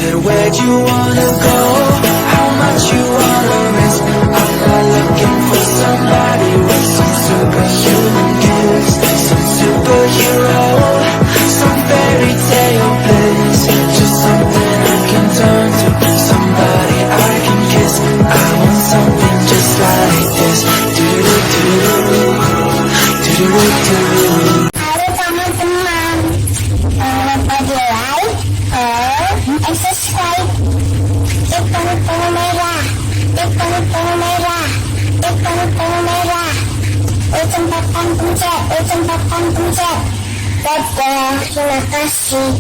said, where'd you wanna go? How much you wanna risk? I'm not looking for somebody with some superhuman gifts, some superhero, some fairy tale bliss. Just something I can turn to, somebody I can kiss. I want something just like this. Do-do-do-do, do-do-do-do. Halo teman-teman, jangan lupa di like, comment, and subscribe. Klik tombol merah, klik tombol merah, klik tombol merah. Ucapkan pencet, ucapkan pencet. Dadah, terima kasih.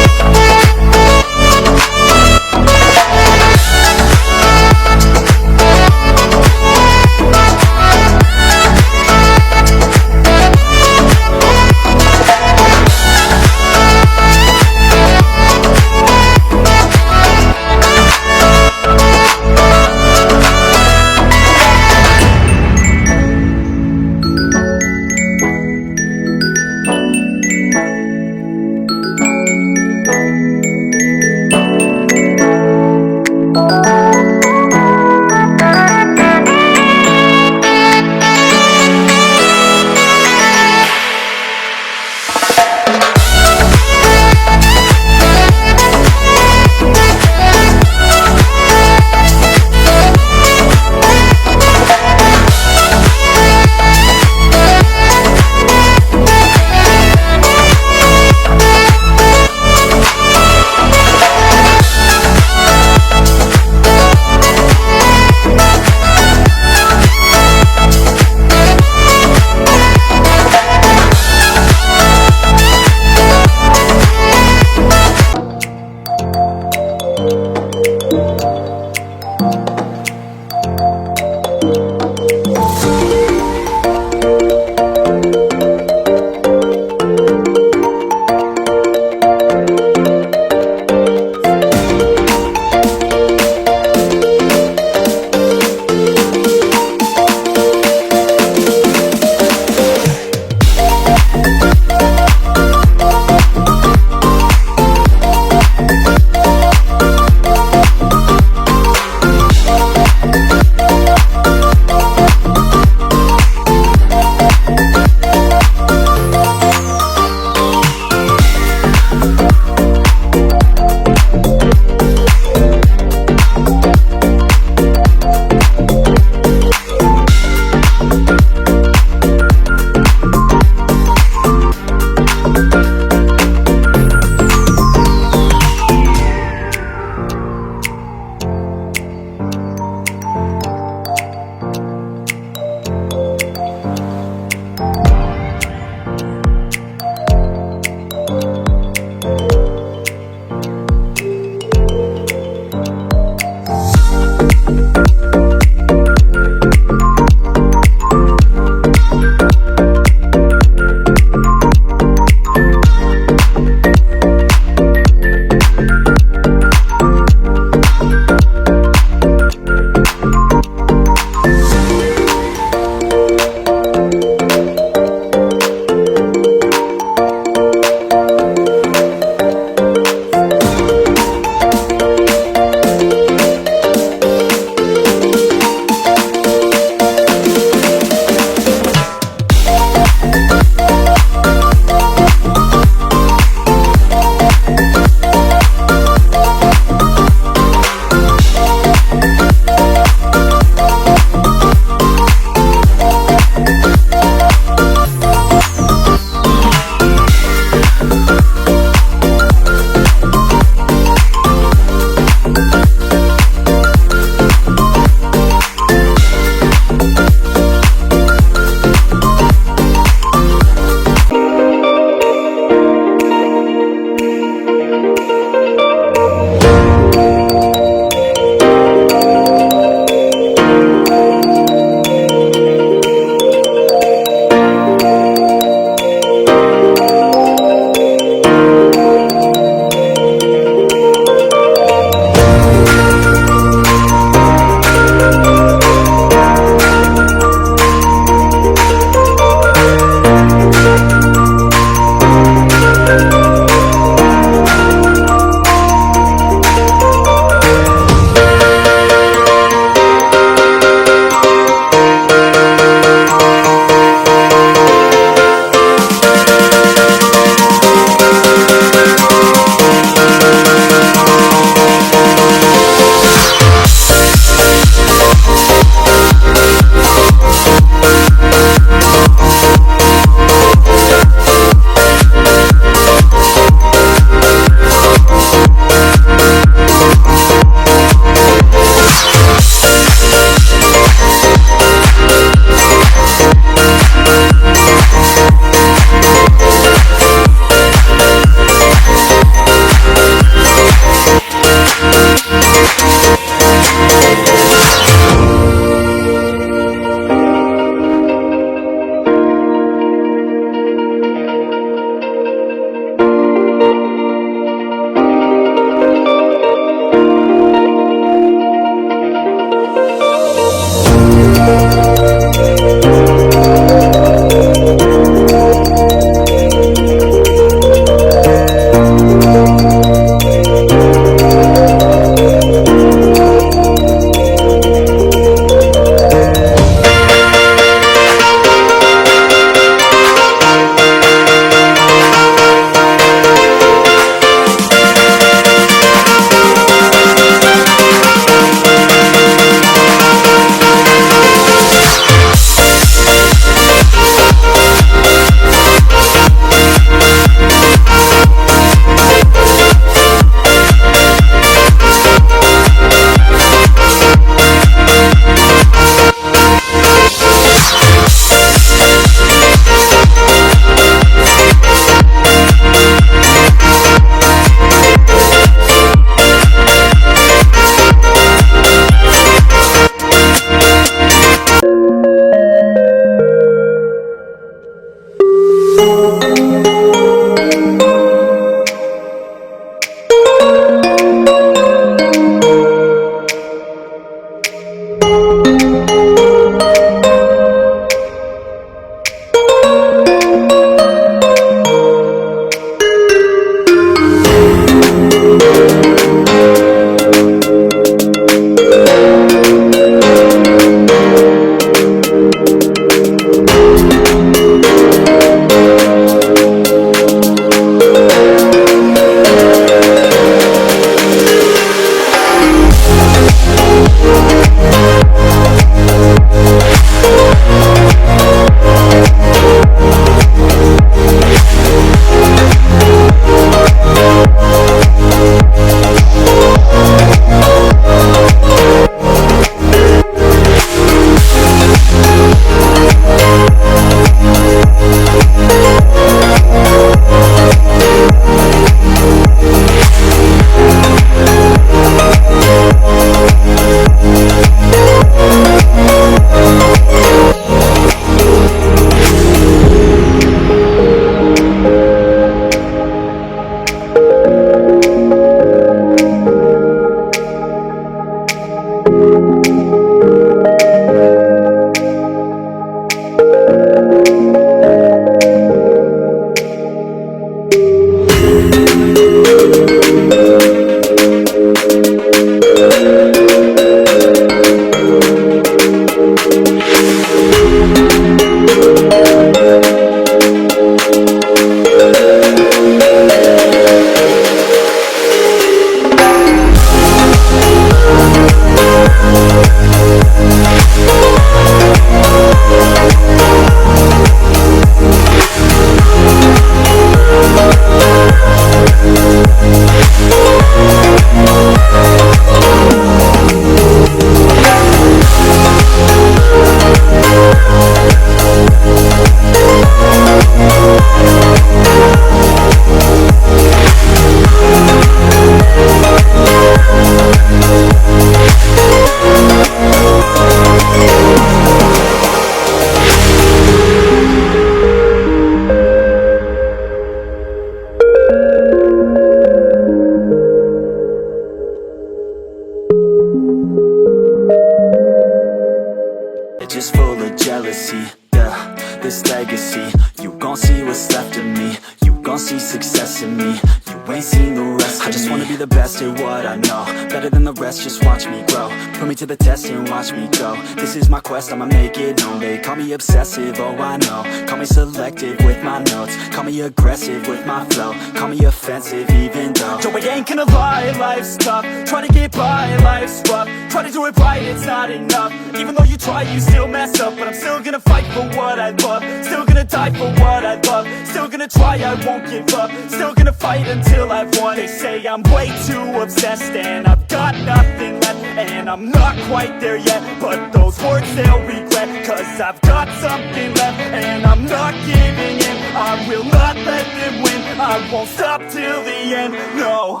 jealousy, yeah, this legacy. You gon' see what's left of me. You gon' see success in me. You ain't seen the rest of me. I just wanna be the best at what I know, better than the rest, just watch me grow. Put me to the test and watch me go. This is my quest, I'ma make it known. They call me obsessive, oh I know. Call me selective with my notes. Call me aggressive with my flow. Call me offensive even though Joe, I ain't gonna lie, life's tough. Try to get by, life's rough. Try to do it right, it's not enough. Even though you try, you still mess up. But I'm still gonna fight for what I love. Still gonna die for what I love. Still gonna try, I won't give up. Still gonna fight until I've won. They say I'm way too obsessed and I've got nothing left. And I'm not quite there yet, but those words they'll regret. Cause I've got something left and I'm not giving in. I will not let them win. I won't stop till the end, no.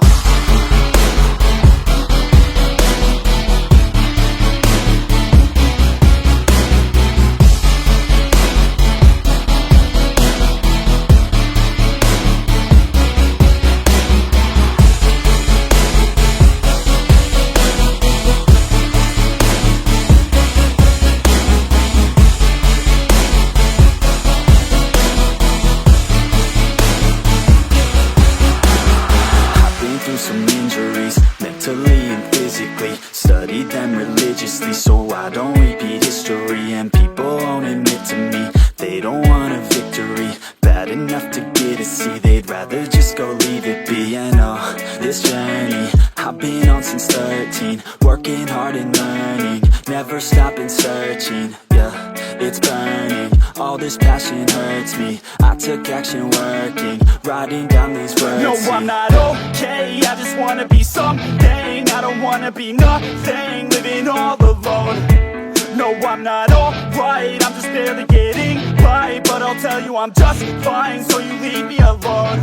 Some injuries, mentally and physically. Studied them religiously so I don't repeat history. And people won't admit to me they don't want a victory bad enough to get a C. They'd rather just go leave it be. I know this journey I've been on since 13. Working hard and learning, never stopping searching. Yeah, it's burning, all this passion hurts me. I took action working, writing down these words. No, I'm not okay, I just wanna be something. I don't wanna be nothing, living all alone. No, I'm not alright, I'm just barely getting by. But I'll tell you I'm just fine, so you leave me alone.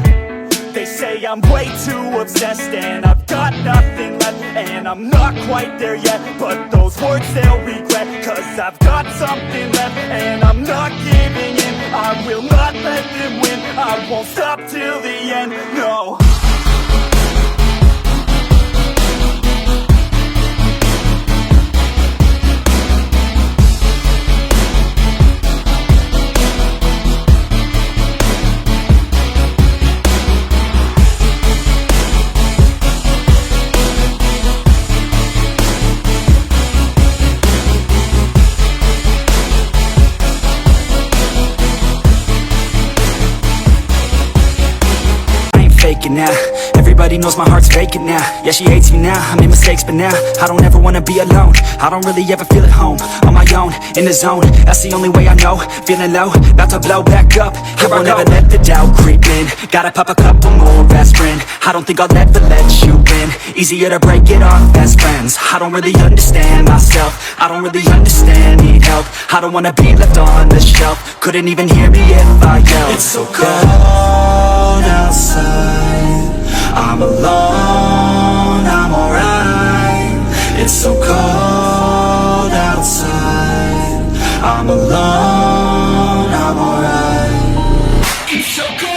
They say I'm way too obsessed and I've got nothing left. And I'm not quite there yet, but those words they'll regret. Cause I've got something left and I'm not giving in. I will not let them win. I won't stop till the end, no. Now everybody knows my heart's vacant now. Yeah, she hates me now, I made mistakes but now I don't ever wanna be alone. I don't really ever feel at home, on my own, in the zone. That's the only way I know, feeling low, about to blow back up. I won't ever let the doubt creep in. Gotta pop a couple more aspirin. I don't think I'll ever let you in. Easier to break it off best friends. I don't really understand myself, I don't really understand, need help. I don't wanna be left on the shelf. Couldn't even hear me if I yelled. It's so cold outside, I'm alone, I'm alright. It's so cold outside, I'm alone, I'm alright. It's so cold.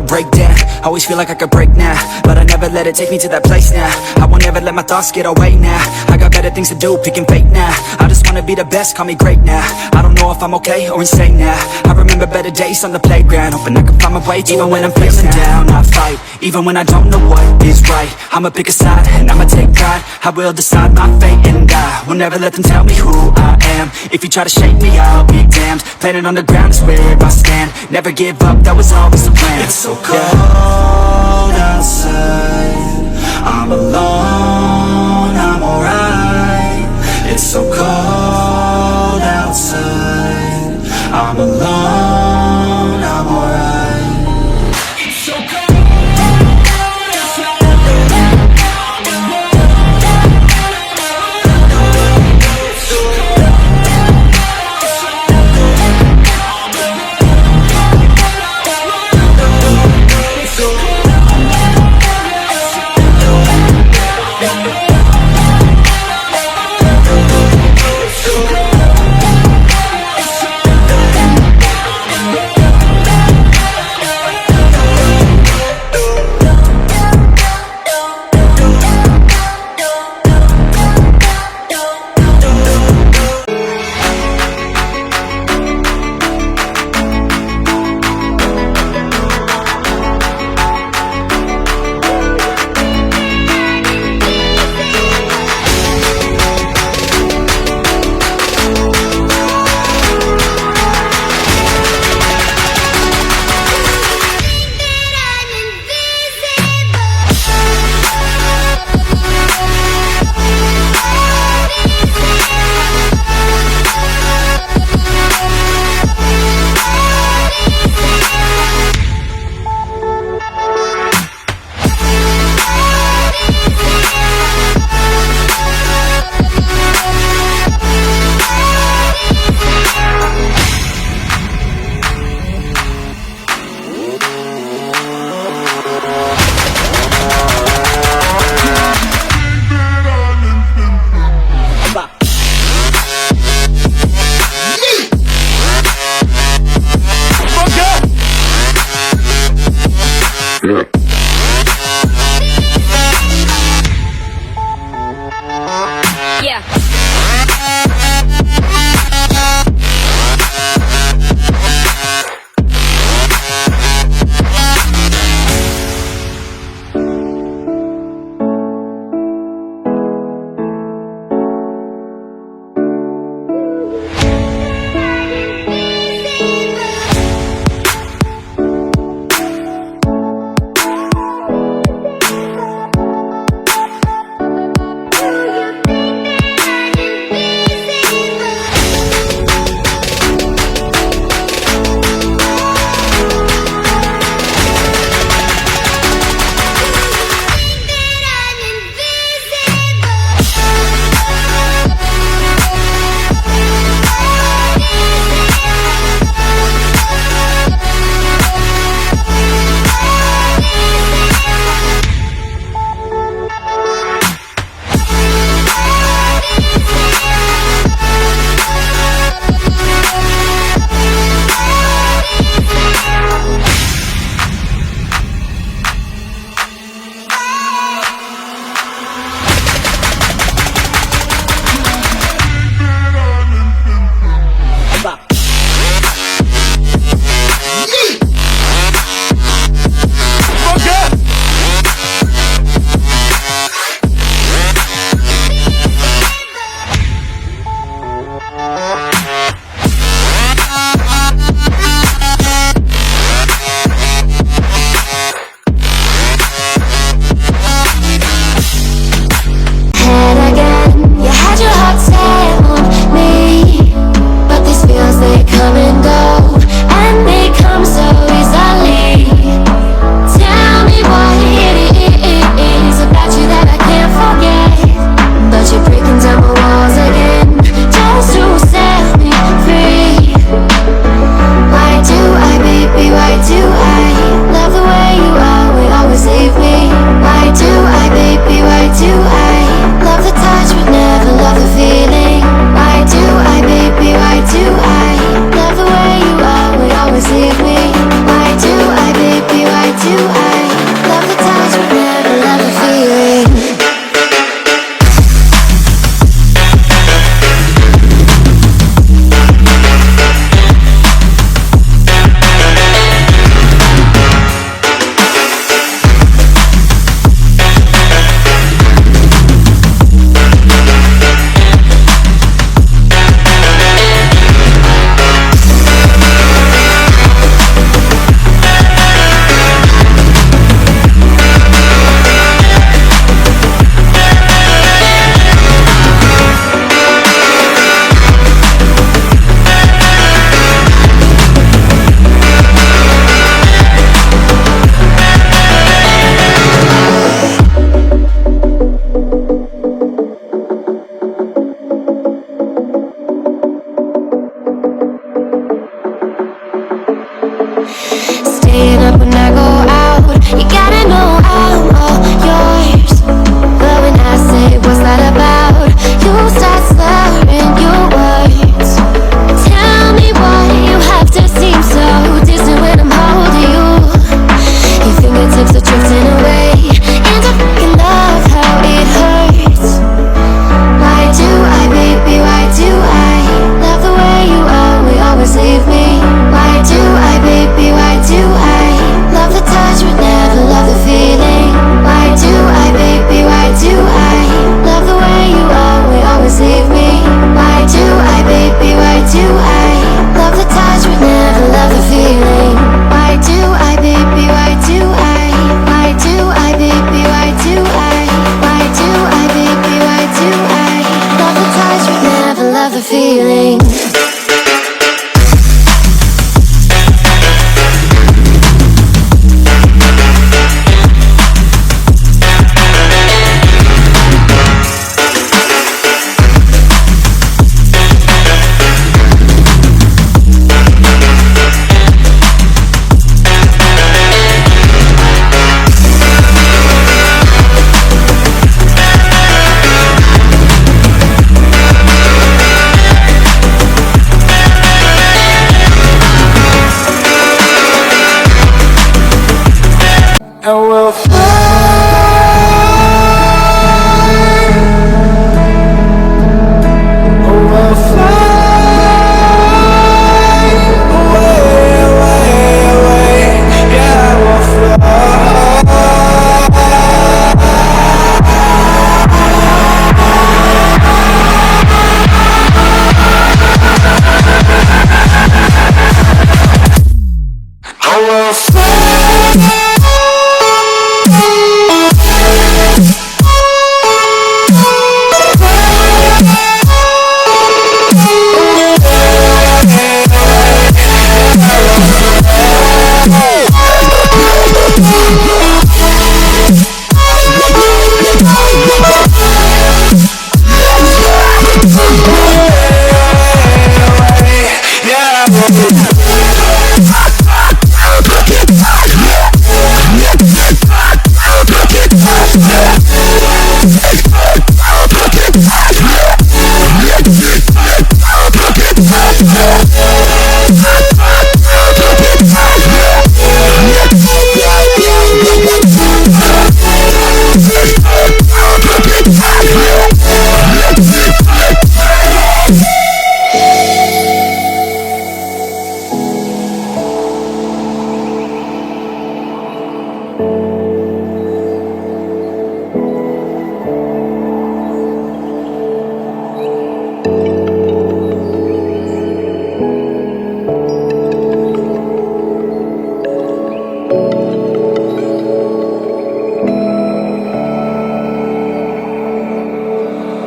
Break down, always feel like I could break now, but I never let it take me to that place now. I won't ever let my thoughts get away now. I got better things to do, picking fate now. I just wanna be the best, call me great now. I don't know if I'm okay or insane now. I remember better days on the playground, hoping I can find my way. Even when I'm feeling down, I fight. Even when I don't know what is right, I'ma pick a side and I'ma take pride. I will decide my fate and I will never let them tell me who I am. If you try to shake me, I'll be damned. Planet on the ground is where I stand. Never give up, that was always the plan. It's so cold outside, I'm alone, I'm alright. It's so cold outside, I'm alone, I'm alright. It's so cold.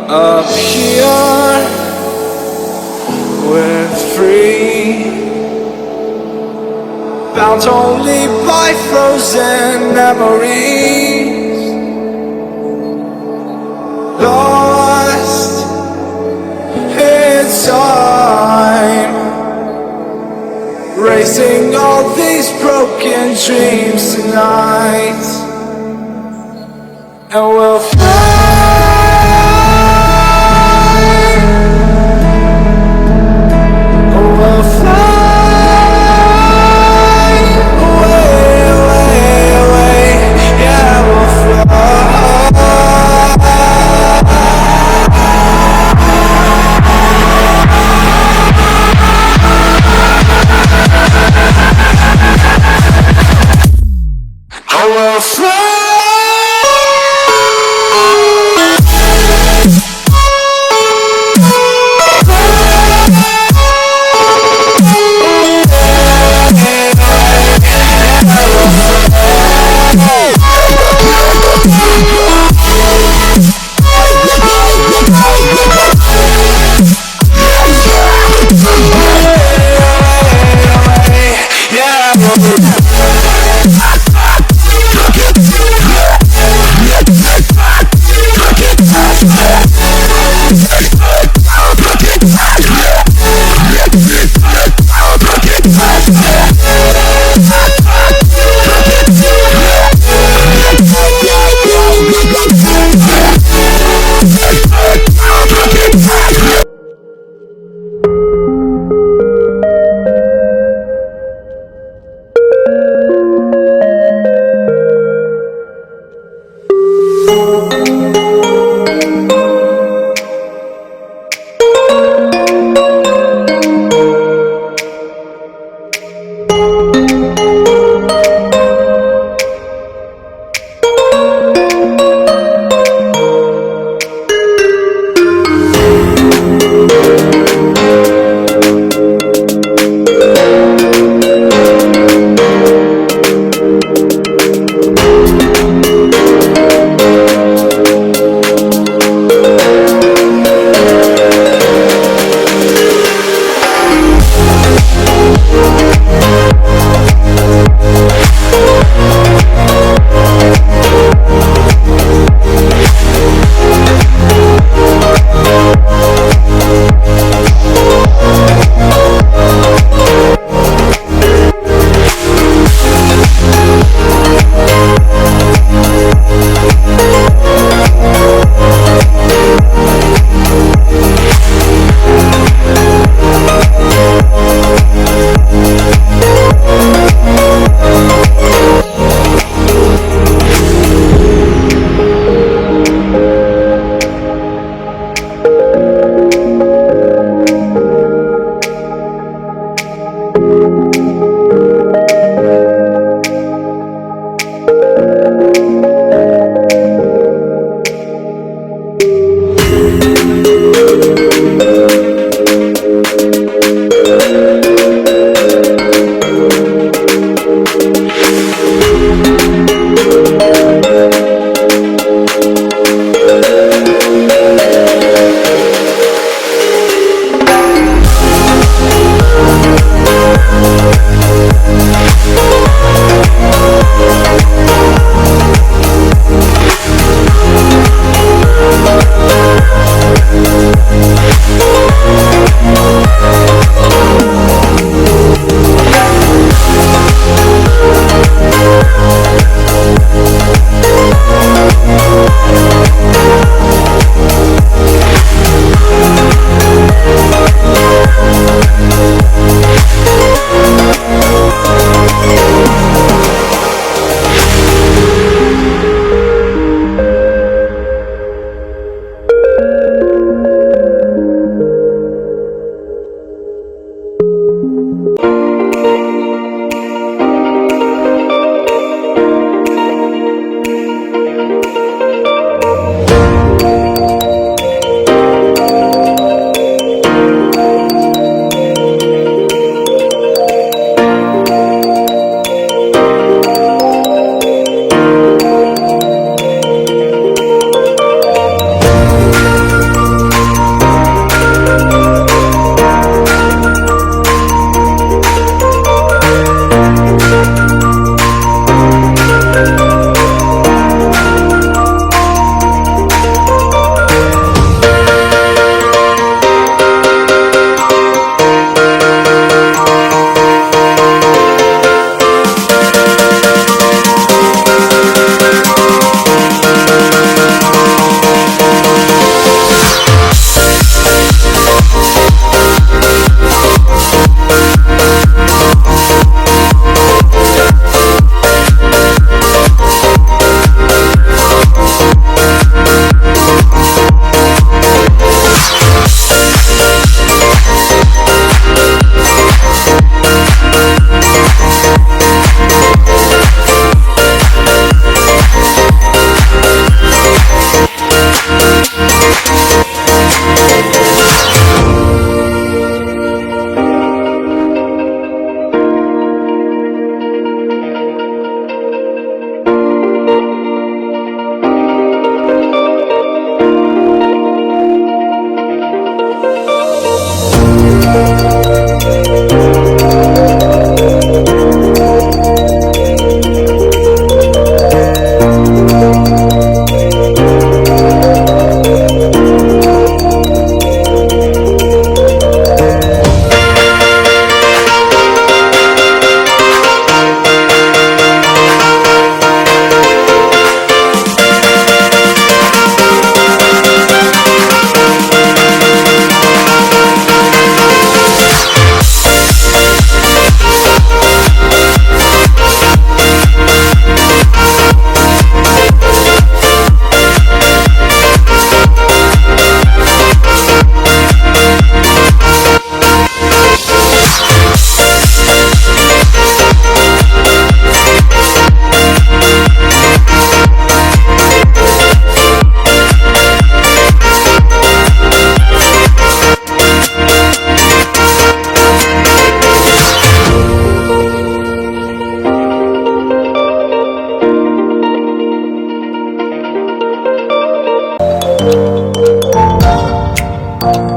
Up here, we're free, bound only by frozen memories, lost in time, racing all these broken dreams tonight, and we'll fly. We'll fly away, away, away. Yeah, we'll fly. I will fly. Bye.